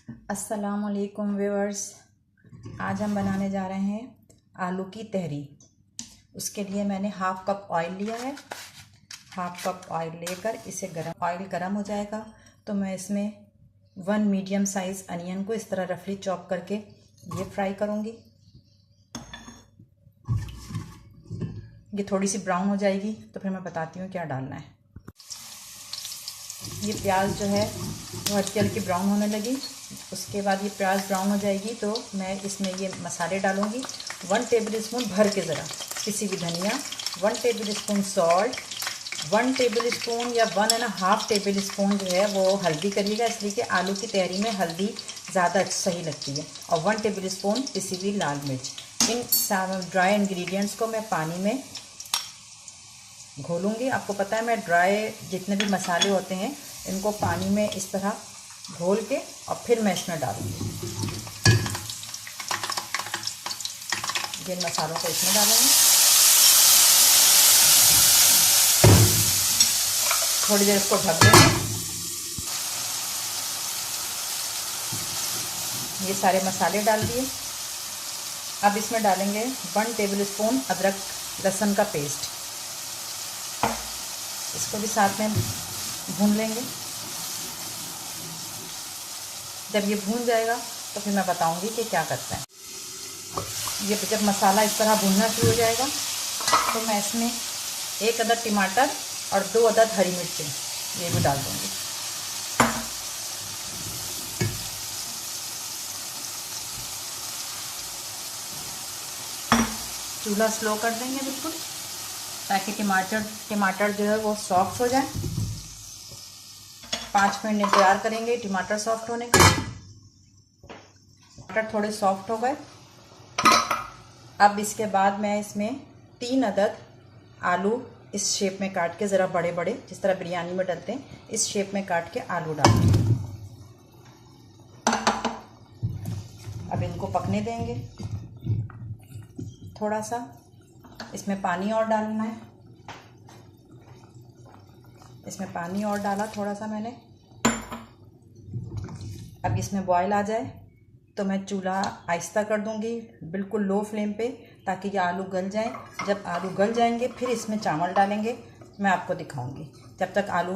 अस्सलामुअलैकुम व्यूअर्स, आज हम बनाने जा रहे हैं आलू की तहरी। उसके लिए मैंने हाफ़ कप ऑयल लिया है। हाफ़ कप ऑयल लेकर इसे ऑयल गर्म हो जाएगा तो मैं इसमें 1 मीडियम साइज़ अनियन को इस तरह रफली चॉप करके ये फ्राई करूँगी। ये थोड़ी सी ब्राउन हो जाएगी तो फिर मैं बताती हूँ क्या डालना है। ये प्याज जो है वो हल्की हल्की ब्राउन होने लगी। उसके बाद ये प्याज ब्राउन हो जाएगी तो मैं इसमें ये मसाले डालूँगी। 1 टेबल स्पून भर के ज़रा किसी भी धनिया, 1 table spoon salt, 1 table spoon या 1.5 टेबल स्पून जो है वो हल्दी करिएगा, इसलिए कि आलू की तहरी में हल्दी ज़्यादा सही लगती है, और 1 टेबल स्पून पिसी हुई लाल मिर्च। इन ड्राई इंग्रेडिएंट्स को मैं पानी में घोलूँगी। आपको पता है मैं ड्राई जितने भी मसाले होते हैं इनको पानी में इस तरह घोल के और फिर मैं इसमें डालूँगी। जिन मसालों को इसमें डालूँगी, थोड़ी देर इसको ढक देंगे। ये सारे मसाले डाल दिए। अब इसमें डालेंगे 1 टेबल स्पून अदरक लहसुन का पेस्ट। इसको भी साथ में भून लेंगे। जब ये भून जाएगा तो फिर मैं बताऊंगी कि क्या करते हैं। ये जब मसाला इस तरह भूनना शुरू हो जाएगा तो मैं इसमें 1 अदद टमाटर और 2 अदद हरी मिर्चें ये भी डाल दूंगी। चूल्हा स्लो कर देंगे बिल्कुल, ताकि टमाटर जो है वो सॉफ्ट हो जाए। 5 मिनट इंतज़ार करेंगे टमाटर सॉफ्ट होने का। टमाटर थोड़े सॉफ्ट हो गए। अब इसके बाद मैं इसमें 3 अदद आलू इस शेप में काट के, ज़रा बड़े बड़े जिस तरह बिरयानी में डालते हैं, इस शेप में काट के आलू डालेंगे। अब इनको पकने देंगे थोड़ा सा। इसमें पानी और डालना है। इसमें पानी और डाला थोड़ा सा मैंने। अब इसमें बॉयल आ जाए तो मैं चूल्हा आहिस्ता कर दूंगी, बिल्कुल लो फ्लेम पे, ताकि ये आलू गल जाएं। जब आलू गल जाएंगे फिर इसमें चावल डालेंगे, मैं आपको दिखाऊंगी। जब तक आलू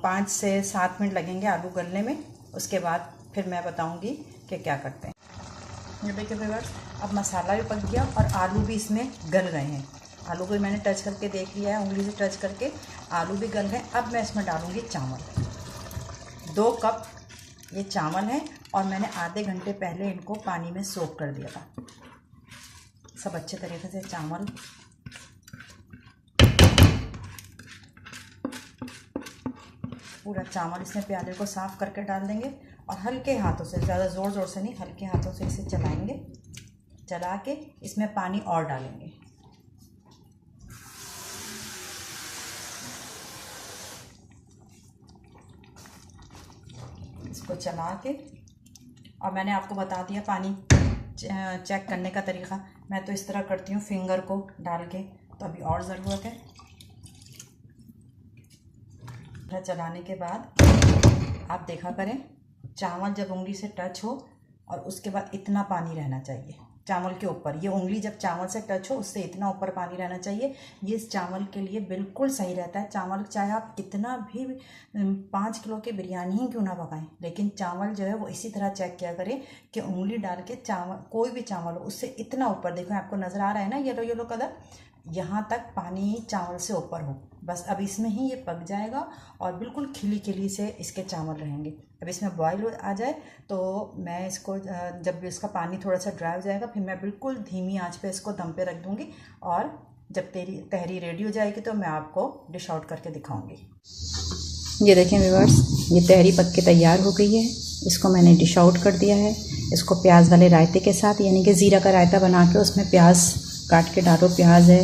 5 से 7 मिनट लगेंगे आलू गलने में। उसके बाद फिर मैं बताऊंगी कि क्या करते हैं। ये देखिए व्यूअर्स, अब मसाला भी पक गया और आलू भी इसमें गल गए हैं। आलू को मैंने टच करके देख लिया है, उंगली से टच करके आलू भी गल गए। अब मैं इसमें डालूंगी चावल। 2 कप ये चावल है और मैंने आधे घंटे पहले इनको पानी में सोक कर दिया था। सब अच्छे तरीके से चावल पूरा चावल इसमें प्याले को साफ़ करके डाल देंगे और हल्के हाथों से, ज़्यादा ज़ोर ज़ोर से नहीं, हल्के हाथों से इसे चलाएंगे। चला के इसमें पानी और डालेंगे। इसको चला के, और मैंने आपको बता दिया पानी चेक करने का तरीका। मैं तो इस तरह करती हूँ फिंगर को डाल के, तो अभी और ज़रूरत है। चलाने के बाद आप देखा करें, चावल जब उंगली से टच हो और उसके बाद इतना पानी रहना चाहिए चावल के ऊपर। ये उंगली जब चावल से टच हो उससे इतना ऊपर पानी रहना चाहिए। ये इस चावल के लिए बिल्कुल सही रहता है। चावल चाहे आप कितना भी 5 किलो की बिरयानी ही क्यों ना पकाएं, लेकिन चावल जो है वो इसी तरह चेक किया करें कि उंगली डाल के चावल, कोई भी चावल हो, उससे इतना ऊपर, देखो आपको नज़र आ रहा है ना येलो येलो कलर, यहाँ तक पानी चावल से ऊपर हो। बस अब इसमें ही ये पक जाएगा और बिल्कुल खिली खिली से इसके चावल रहेंगे। अब इसमें बॉयल आ जाए तो मैं इसको, जब इसका पानी थोड़ा सा ड्राई हो जाएगा, फिर मैं बिल्कुल धीमी आंच पे इसको दम पे रख दूँगी। और जब तहरी रेडी हो जाएगी तो मैं आपको डिश आउट करके दिखाऊँगी। ये देखें व्यूअर्स, ये तहरी पक के तैयार हो गई है। इसको मैंने डिश आउट कर दिया है। इसको प्याज वाले रायते के साथ, यानी कि ज़ीरा का रायता बना के उसमें प्याज काट के डालो। प्याज है,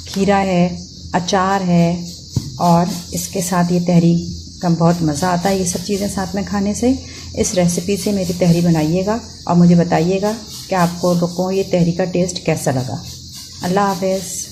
खीरा है, अचार है, और इसके साथ ये तहरी का बहुत मज़ा आता है ये सब चीज़ें साथ में खाने से। इस रेसिपी से मेरी तहरी बनाइएगा और मुझे बताइएगा कि आपको लोगों को ये तहरी का टेस्ट कैसा लगा। अल्लाह हाफ़िज़।